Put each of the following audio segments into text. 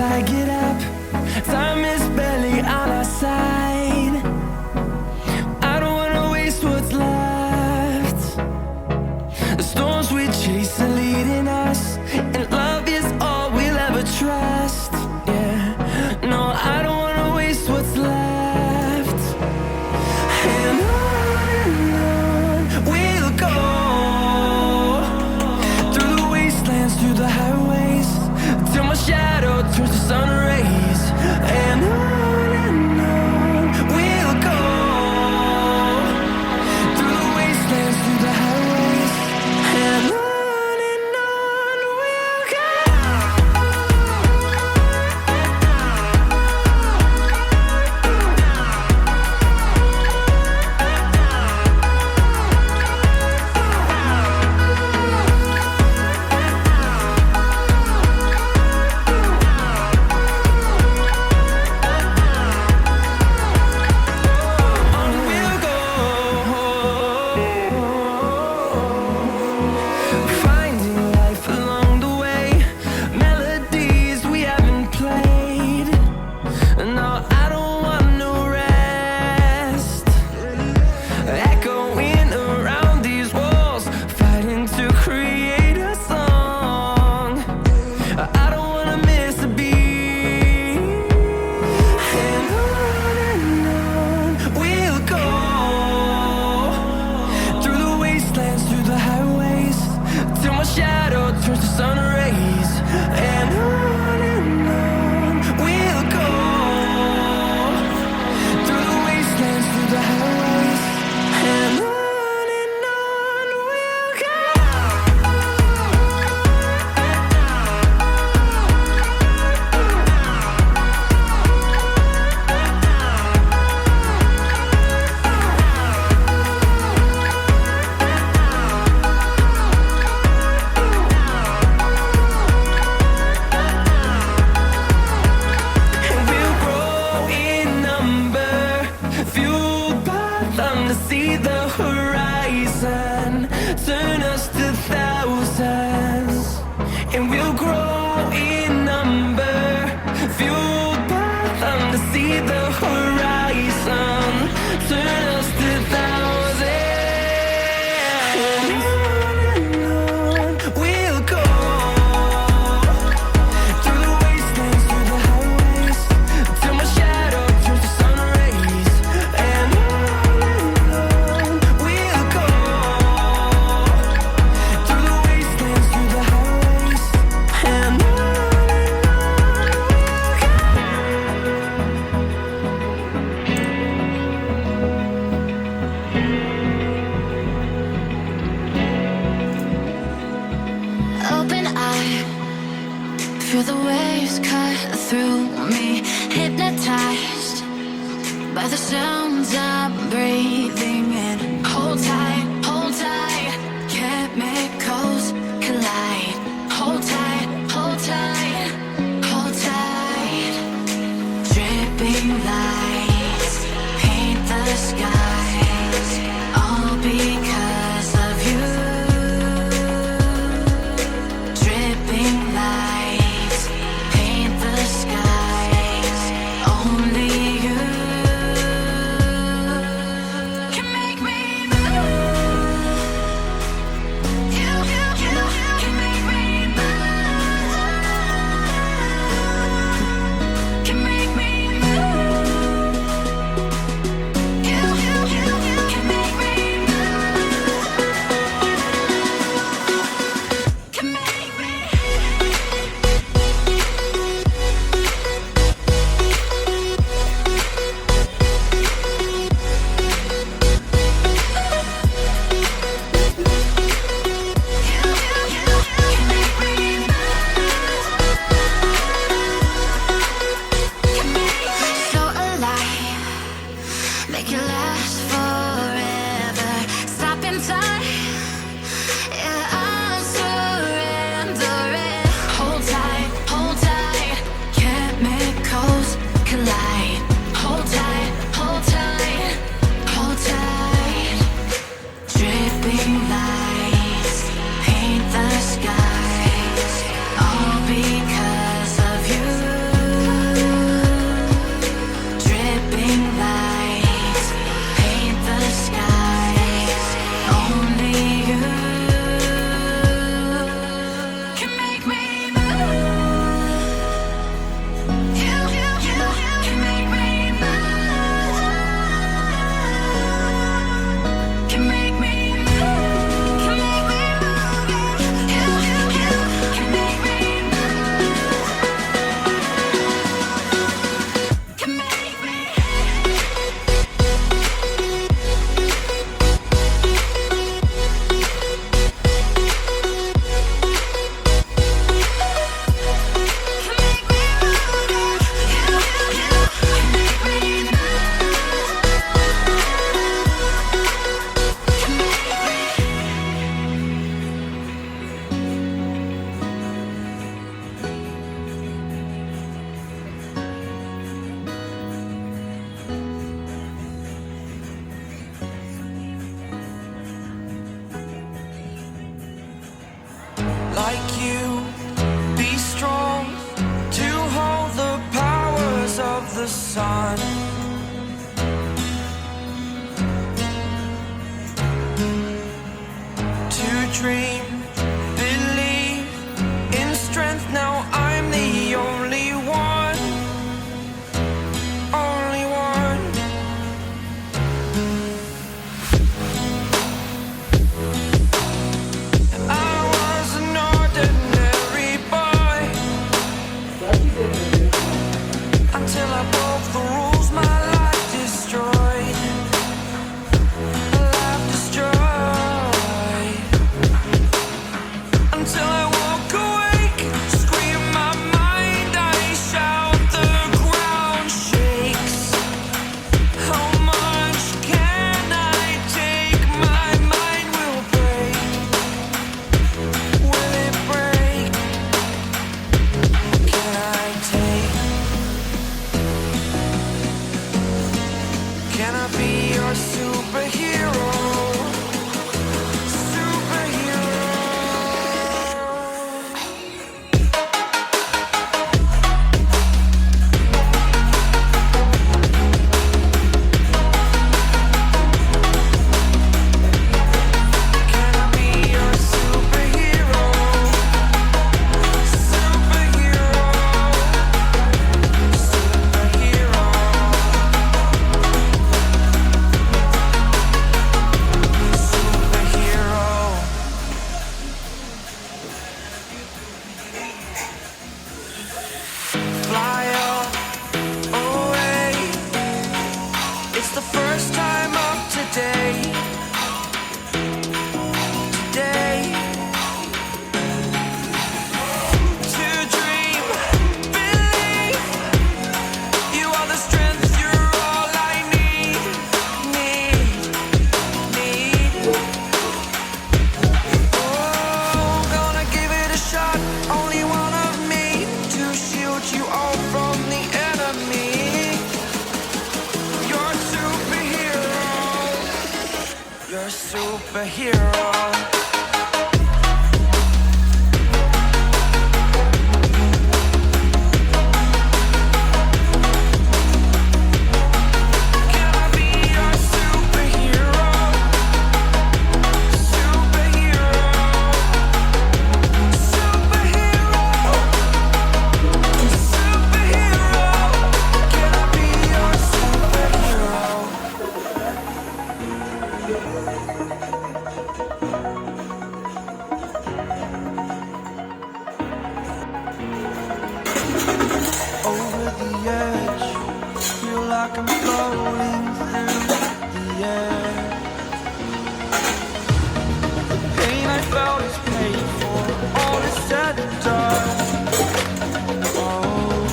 I get up. Time is barely on our side. I don't wanna waste what's left. The storms we chase are leading us, and love is all we'll ever trust. Yeah, no, I don't wanna waste what's left. And on we'll go, through the wastelands, through the highways, till my shadow turns to sun rays. And on we'll go, through the wastelands, through the highways, and on we'll go. Finding life along the way, melodies we haven't played. No, I don't want no rest. Echoing around these walls, fighting to create a song. I don't wanna miss a beat. And on we'll go, through the wastelands, through the highways, till my shadow turns to sun rays. And on we'll go, through the wastelands, through the highways, and on we'll go. And we'll grow in number, fueled by them to see the horizon, turn us to thousands. And we'll grow in number, fueled by them to see the horizon, turn us to thousands. And on we'll go, through the wastelands, through the highways, till my shadow turns to sun rays. And on we'll go, through the wastelands, through the highways, and on we'll go. Open eye, feel the waves cut through me, hypnotized by the sounds I'm breathing in. Hold tight, chemicals collide. Hold tight, hold tight, hold tight. Dripping lights paint the skies, all because of you. Dripping lights paint the skies, only you can make me move. You can make me move. Can make me move. the sun. To dream, believe in strength. Now I'm the only one, only one. I was an ordinary boy until I broke the rules. My life destroyed, life destroyed. Until I walk awake, scream my mind, I shout, the ground shakes. How much can I take? My mind will break. Will it break? Can I take? Can I be your superhero? Superhero. Can I be your superhero? Superhero. Superhero. Superhero. Fly away. It's the first time of today. Today. To dream, believe. You are the strength, you're all I need. Oh, gonna give it a shot. Only one of me to shield you all from the enemy. You're a superhero. You're a superhero. Can I be your superhero? Superhero. Superhero. Superhero. Can I be your superhero? Over the edge, feel like I'm floating through the air. The pain I felt is paid for, all is said and done. Oh,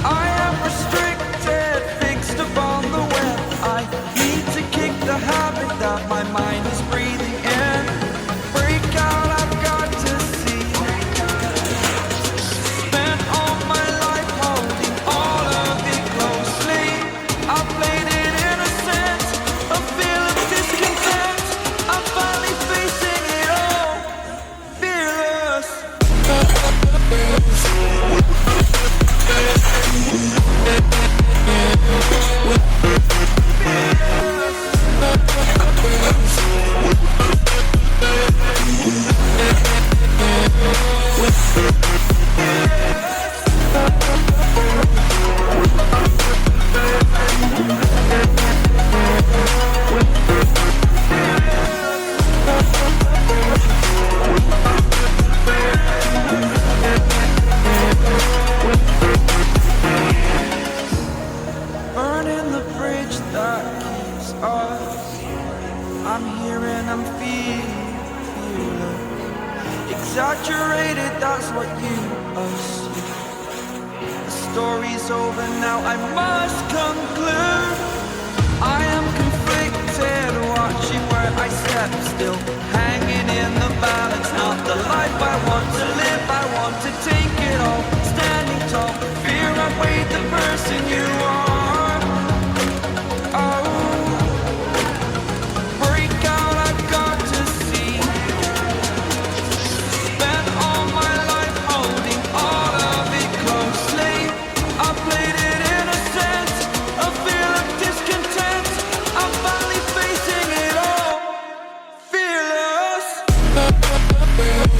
I am restricted, fixed upon the web. I need to kick the habit that my mind is breathing in. Break out, I've got to see. Spent all my life holding all of it closely. I played it innocent, a feel of discontent. I'm finally facing it all, fearless. Burning the bridge that keeps us. I'm here and I'm feeling exaggerated, that's what you assume. The story's over now, I must conclude. I am conflicted, watching where I step still, hanging in the balance. Not the life I want to live, I want to take it all. Standing tall, fear I weighed the person you are. Oh, break out, I've got to see. Spent all my life holding all of it closely. I play Fearless.